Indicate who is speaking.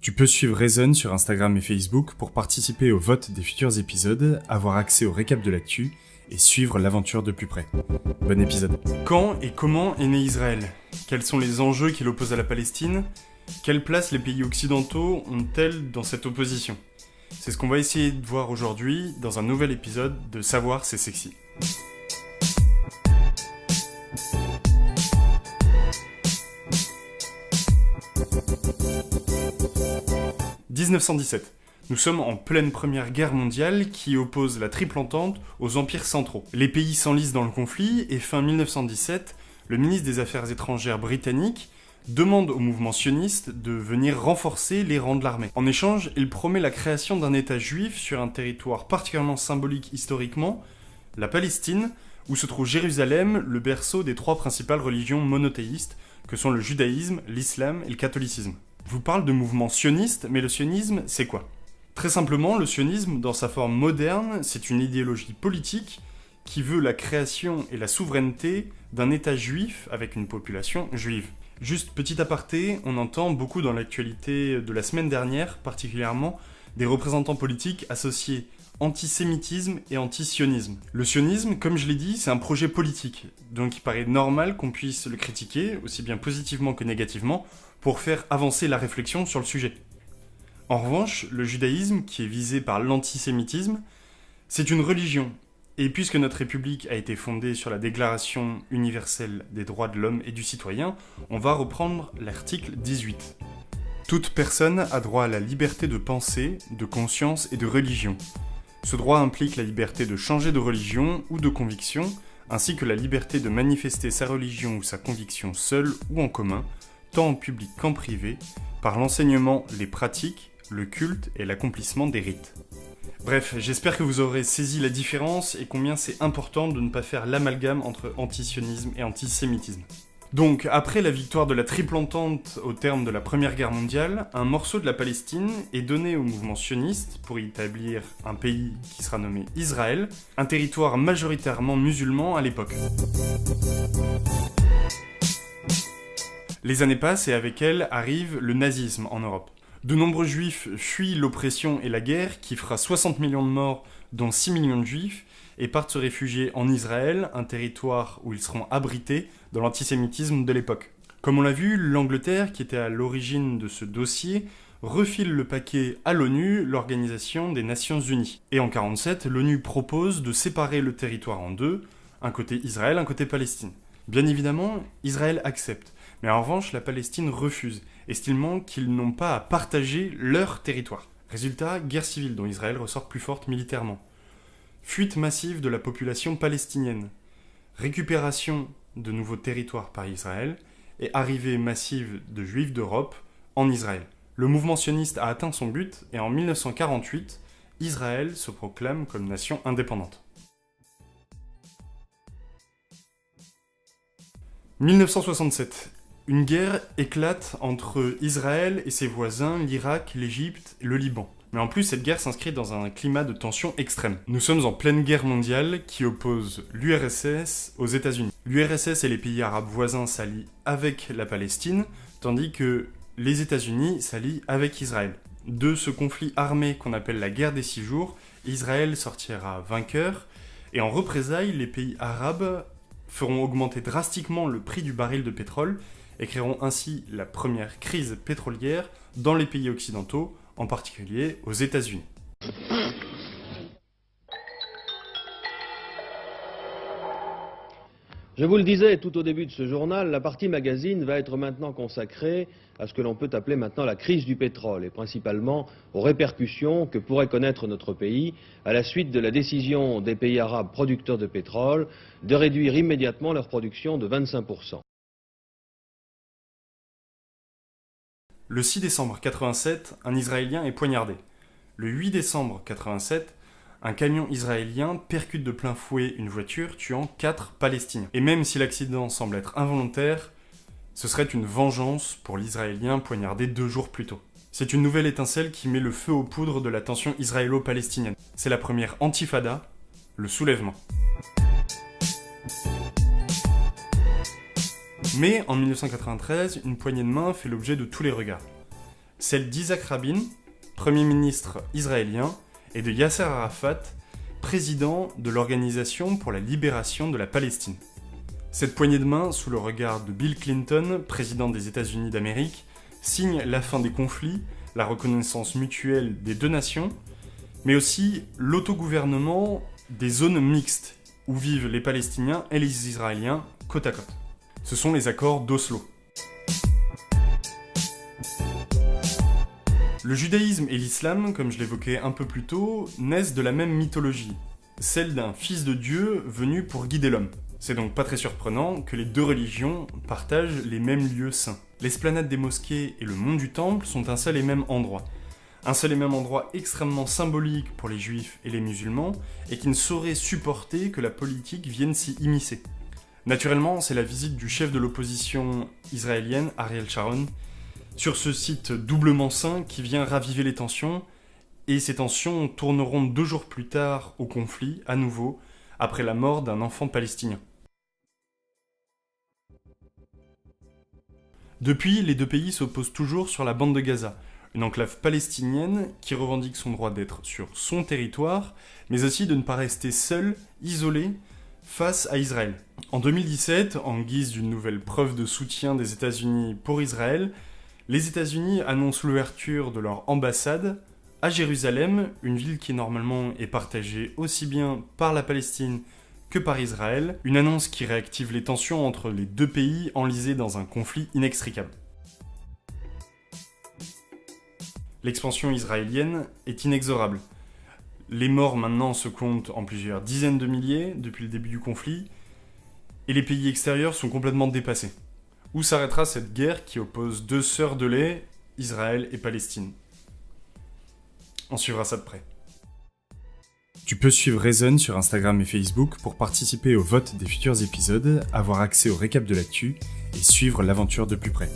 Speaker 1: Tu peux suivre Reason sur Instagram et Facebook pour participer au vote des futurs épisodes, avoir accès au récap de l'actu et suivre l'aventure de plus près. Bon épisode. Quand et comment est né Israël ? Quels sont les enjeux qui l'opposent à la Palestine ? Quelle place les pays occidentaux ont-elles dans cette opposition ? C'est ce qu'on va essayer de voir aujourd'hui dans un nouvel épisode de Savoir c'est sexy. « 1917. Nous sommes en pleine Première Guerre mondiale qui oppose la Triple Entente aux empires centraux. Les pays s'enlisent dans le conflit et fin 1917, le ministre des Affaires étrangères britannique demande au mouvement sioniste de venir renforcer les rangs de l'armée. En échange, il promet la création d'un État juif sur un territoire particulièrement symbolique historiquement, la Palestine, où se trouve Jérusalem, le berceau des trois principales religions monothéistes que sont le judaïsme, l'islam et le catholicisme. Je vous parle de mouvement sioniste, mais le sionisme, c'est quoi ? Très simplement, le sionisme, dans sa forme moderne, c'est une idéologie politique qui veut la création et la souveraineté d'un État juif avec une population juive. Juste petit aparté, on entend beaucoup dans l'actualité de la semaine dernière, particulièrement, des représentants politiques associés antisémitisme et anti-sionisme. Le sionisme, comme je l'ai dit, c'est un projet politique, donc il paraît normal qu'on puisse le critiquer, aussi bien positivement que négativement, pour faire avancer la réflexion sur le sujet. En revanche, le judaïsme, qui est visé par l'antisémitisme, c'est une religion. Et puisque notre République a été fondée sur la Déclaration universelle des droits de l'homme et du citoyen, on va reprendre l'article 18. Toute personne a droit à la liberté de pensée, de conscience et de religion. Ce droit implique la liberté de changer de religion ou de conviction, ainsi que la liberté de manifester sa religion ou sa conviction seule ou en commun, tant en public qu'en privé, par l'enseignement, les pratiques, le culte et l'accomplissement des rites. Bref, j'espère que vous aurez saisi la différence et combien c'est important de ne pas faire l'amalgame entre antisionisme et antisémitisme. Donc, après la victoire de la Triple Entente au terme de la Première Guerre mondiale, un morceau de la Palestine est donné au mouvement sioniste pour y établir un pays qui sera nommé Israël, un territoire majoritairement musulman à l'époque. Les années passent et avec elles arrive le nazisme en Europe. De nombreux juifs fuient l'oppression et la guerre qui fera 60 millions de morts, dont 6 millions de juifs, et partent se réfugier en Israël, un territoire où ils seront abrités dans l'antisémitisme de l'époque. Comme on l'a vu, l'Angleterre, qui était à l'origine de ce dossier, refile le paquet à l'ONU, l'Organisation des Nations Unies. Et en 1947, l'ONU propose de séparer le territoire en deux, un côté Israël, un côté Palestine. Bien évidemment, Israël accepte. Mais en revanche, la Palestine refuse, estimant qu'ils n'ont pas à partager leur territoire. Résultat, guerre civile dont Israël ressort plus forte militairement. Fuite massive de la population palestinienne. Récupération de nouveaux territoires par Israël et arrivée massive de juifs d'Europe en Israël. Le mouvement sioniste a atteint son but et en 1948, Israël se proclame comme nation indépendante. 1967. Une guerre éclate entre Israël et ses voisins, l'Irak, l'Égypte et le Liban. Mais en plus, cette guerre s'inscrit dans un climat de tension extrême. Nous sommes en pleine guerre mondiale qui oppose l'URSS aux États-Unis. L'URSS et les pays arabes voisins s'allient avec la Palestine, tandis que les États-Unis s'allient avec Israël. De ce conflit armé qu'on appelle la guerre des 6 jours, Israël sortira vainqueur, et en représailles, les pays arabes feront augmenter drastiquement le prix du baril de pétrole et créeront ainsi la première crise pétrolière dans les pays occidentaux, en particulier aux États-Unis.
Speaker 2: Je vous le disais tout au début de ce journal, la partie magazine va être maintenant consacrée à ce que l'on peut appeler maintenant la crise du pétrole et principalement aux répercussions que pourrait connaître notre pays à la suite de la décision des pays arabes producteurs de pétrole de réduire immédiatement leur production de 25%.
Speaker 1: Le 6 décembre 1987, un Israélien est poignardé. Le 8 décembre 1987, un camion israélien percute de plein fouet une voiture, tuant 4 Palestiniens. Et même si l'accident semble être involontaire, ce serait une vengeance pour l'Israélien poignardé 2 jours plus tôt. C'est une nouvelle étincelle qui met le feu aux poudres de la tension israélo-palestinienne. C'est la première intifada, le soulèvement. Mais en 1993, une poignée de main fait l'objet de tous les regards. celle d'Isaac Rabin, Premier ministre israélien, et de Yasser Arafat, président de l'Organisation pour la libération de la Palestine. Cette poignée de main, sous le regard de Bill Clinton, président des États-Unis d'Amérique, signe la fin des conflits, la reconnaissance mutuelle des deux nations, mais aussi l'autogouvernement des zones mixtes, où vivent les Palestiniens et les Israéliens côte à côte. Ce sont les accords d'Oslo. Le judaïsme et l'islam, comme je l'évoquais un peu plus tôt, naissent de la même mythologie, celle d'un fils de Dieu venu pour guider l'homme. C'est donc pas très surprenant que les deux religions partagent les mêmes lieux saints. L'esplanade des mosquées et le mont du Temple sont un seul et même endroit. Un seul et même endroit extrêmement symbolique pour les juifs et les musulmans, et qui ne saurait supporter que la politique vienne s'y immiscer. Naturellement, c'est la visite du chef de l'opposition israélienne, Ariel Sharon, sur ce site doublement saint qui vient raviver les tensions, et ces tensions tourneront 2 jours plus tard au conflit, à nouveau, après la mort d'un enfant palestinien. Depuis, les deux pays s'opposent toujours sur la bande de Gaza, une enclave palestinienne qui revendique son droit d'être sur son territoire, mais aussi de ne pas rester seule, isolée, face à Israël. En 2017, en guise d'une nouvelle preuve de soutien des États-Unis pour Israël, les États-Unis annoncent l'ouverture de leur ambassade à Jérusalem, une ville qui normalement est partagée aussi bien par la Palestine que par Israël, une annonce qui réactive les tensions entre les deux pays enlisés dans un conflit inextricable. L'expansion israélienne est inexorable. Les morts maintenant se comptent en plusieurs dizaines de milliers depuis le début du conflit, et les pays extérieurs sont complètement dépassés. Où s'arrêtera cette guerre qui oppose deux sœurs de lait, Israël et Palestine? On suivra ça de près. Tu peux suivre Reason sur Instagram et Facebook pour participer au vote des futurs épisodes, avoir accès au récap de l'actu et suivre l'aventure de plus près.